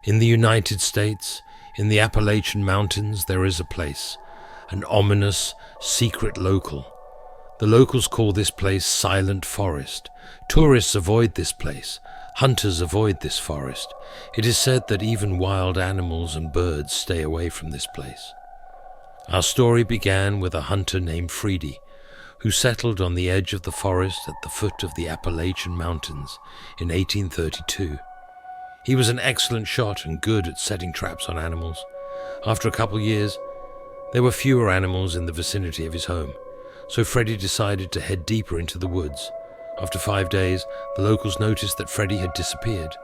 In the United States, in the Appalachian Mountains, there is a place, an ominous, secret local. The locals call this place Silent Forest. Tourists avoid this place. Hunters avoid this forest. It is said that even wild animals and birds stay away from this place. Our story began with a hunter named Fredy, who settled on the edge of the forest at the foot of the Appalachian Mountains in 1832. He was an excellent shot and good at setting traps on animals. After a couple years, there were fewer animals in the vicinity of his home, so Freddy decided to head deeper into the woods. After 5 days, the locals noticed that Freddy had disappeared,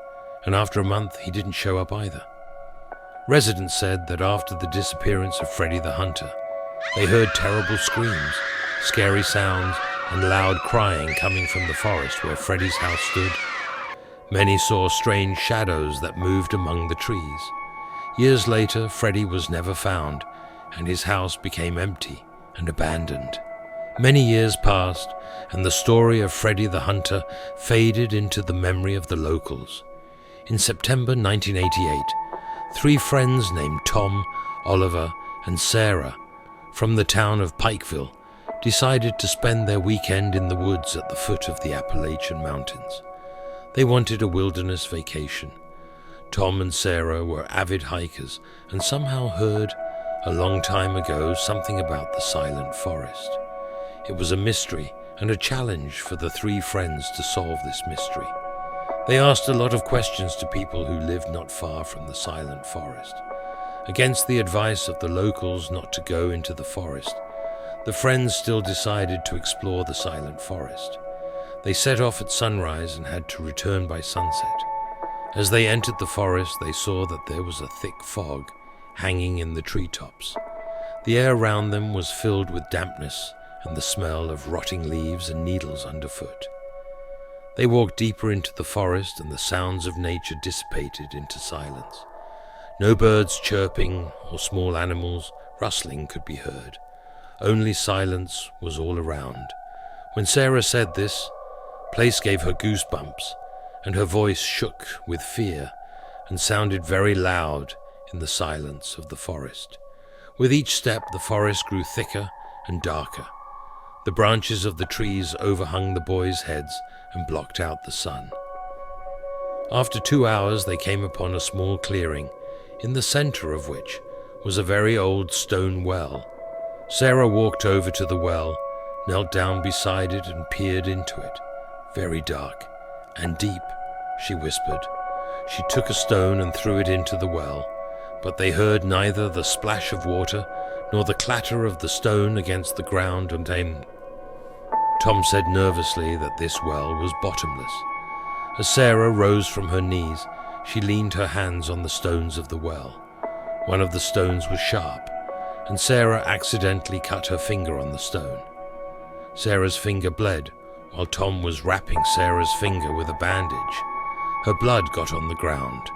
and after a month, he didn't show up either. Residents said that after the disappearance of Freddy the Hunter, they heard terrible screams, scary sounds, and loud crying coming from the forest where Freddy's house stood. Many saw strange shadows that moved among the trees. Years later, Freddy was never found, and his house became empty and abandoned. Many years passed, and the story of Freddy the Hunter faded into the memory of the locals. In September 1988, 3 friends named Tom, Oliver, and Sarah from the town of Pikeville decided to spend their weekend in the woods at the foot of the Appalachian Mountains. They wanted a wilderness vacation. Tom and Sarah were avid hikers and somehow heard, a long time ago, something about the Silent Forest. It was a mystery and a challenge for the 3 friends to solve this mystery. They asked a lot of questions to people who lived not far from the Silent Forest. Against the advice of the locals not to go into the forest, the friends still decided to explore the Silent Forest. They set off at sunrise and had to return by sunset. As they entered the forest, they saw that there was a thick fog hanging in the treetops. The air around them was filled with dampness and the smell of rotting leaves and needles underfoot. They walked deeper into the forest and the sounds of nature dissipated into silence. No birds chirping or small animals rustling could be heard. Only silence was all around. When Sarah said this, place gave her goosebumps, and her voice shook with fear and sounded very loud in the silence of the forest. With each step, the forest grew thicker and darker. The branches of the trees overhung the boys' heads and blocked out the sun. After 2 hours, they came upon a small clearing, in the center of which was a very old stone well. Sarah walked over to the well, knelt down beside it and peered into it. Very dark and deep, she whispered. She took a stone and threw it into the well, but they heard neither the splash of water nor the clatter of the stone against the ground, and Tom said nervously that this well was bottomless. As Sarah rose from her knees, she leaned her hands on the stones of the well. One of the stones was sharp, and Sarah accidentally cut her finger on the stone. Sarah's finger bled, while Tom was wrapping Sarah's finger with a bandage. Her blood got on the ground,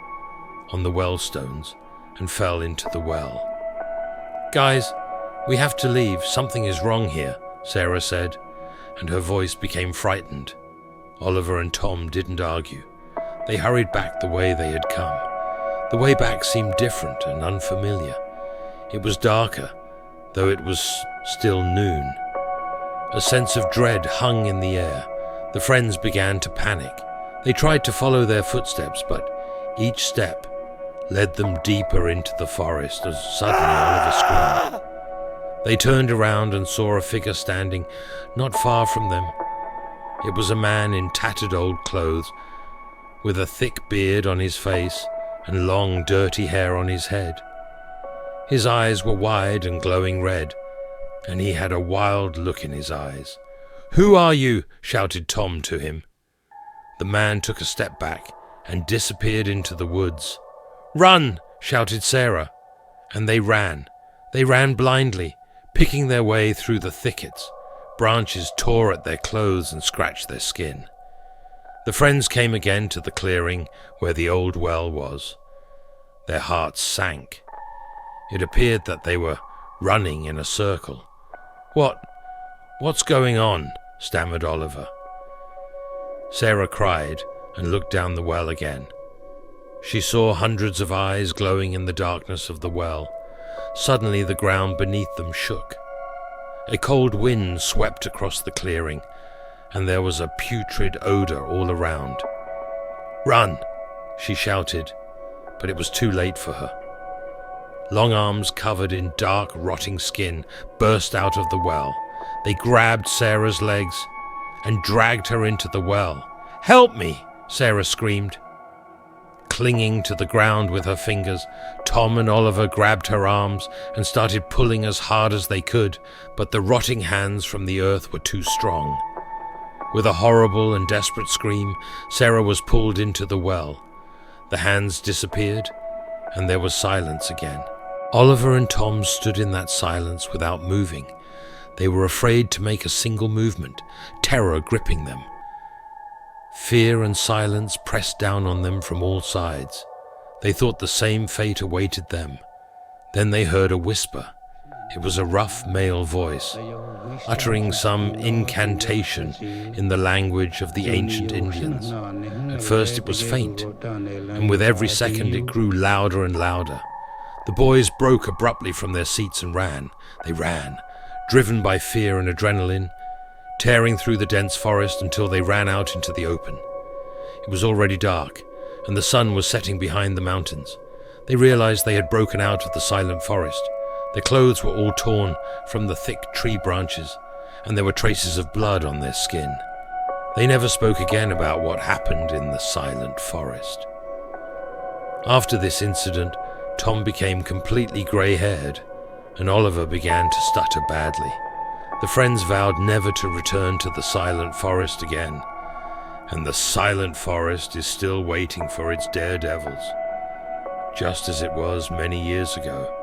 on the well stones, and fell into the well. "Guys, we have to leave. Something is wrong here," Sarah said, and her voice became frightened. Oliver and Tom didn't argue. They hurried back the way they had come. The way back seemed different and unfamiliar. It was darker, though it was still noon. A sense of dread hung in the air. The friends began to panic. They tried to follow their footsteps, but each step led them deeper into the forest as suddenly Oliver screamed. They turned around and saw a figure standing not far from them. It was a man in tattered old clothes, with a thick beard on his face and long, dirty hair on his head. His eyes were wide and glowing red, and he had a wild look in his eyes. "Who are you?" shouted Tom to him. The man took a step back and disappeared into the woods. "Run!" shouted Sarah, and they ran. They ran blindly, picking their way through the thickets. Branches tore at their clothes and scratched their skin. The friends came again to the clearing where the old well was. Their hearts sank. It appeared that they were running in a circle. What's going on?" stammered Oliver. Sarah cried and looked down the well again. She saw hundreds of eyes glowing in the darkness of the well. Suddenly the ground beneath them shook. A cold wind swept across the clearing, and there was a putrid odor all around. "Run!" she shouted, but it was too late for her. Long arms covered in dark, rotting skin burst out of the well. They grabbed Sarah's legs and dragged her into the well. "Help me!" Sarah screamed. Clinging to the ground with her fingers, Tom and Oliver grabbed her arms and started pulling as hard as they could, but the rotting hands from the earth were too strong. With a horrible and desperate scream, Sarah was pulled into the well. The hands disappeared, and there was silence again. Oliver and Tom stood in that silence without moving. They were afraid to make a single movement, terror gripping them. Fear and silence pressed down on them from all sides. They thought the same fate awaited them. Then they heard a whisper. It was a rough male voice, uttering some incantation in the language of the ancient Indians. At first it was faint, and with every second it grew louder and louder. The boys broke abruptly from their seats and ran. They ran, driven by fear and adrenaline, tearing through the dense forest until they ran out into the open. It was already dark, and the sun was setting behind the mountains. They realized they had broken out of the silent forest. Their clothes were all torn from the thick tree branches, and there were traces of blood on their skin. They never spoke again about what happened in the silent forest. After this incident, Tom became completely grey-haired, and Oliver began to stutter badly. The friends vowed never to return to the silent forest again, and the silent forest is still waiting for its daredevils, just as it was many years ago.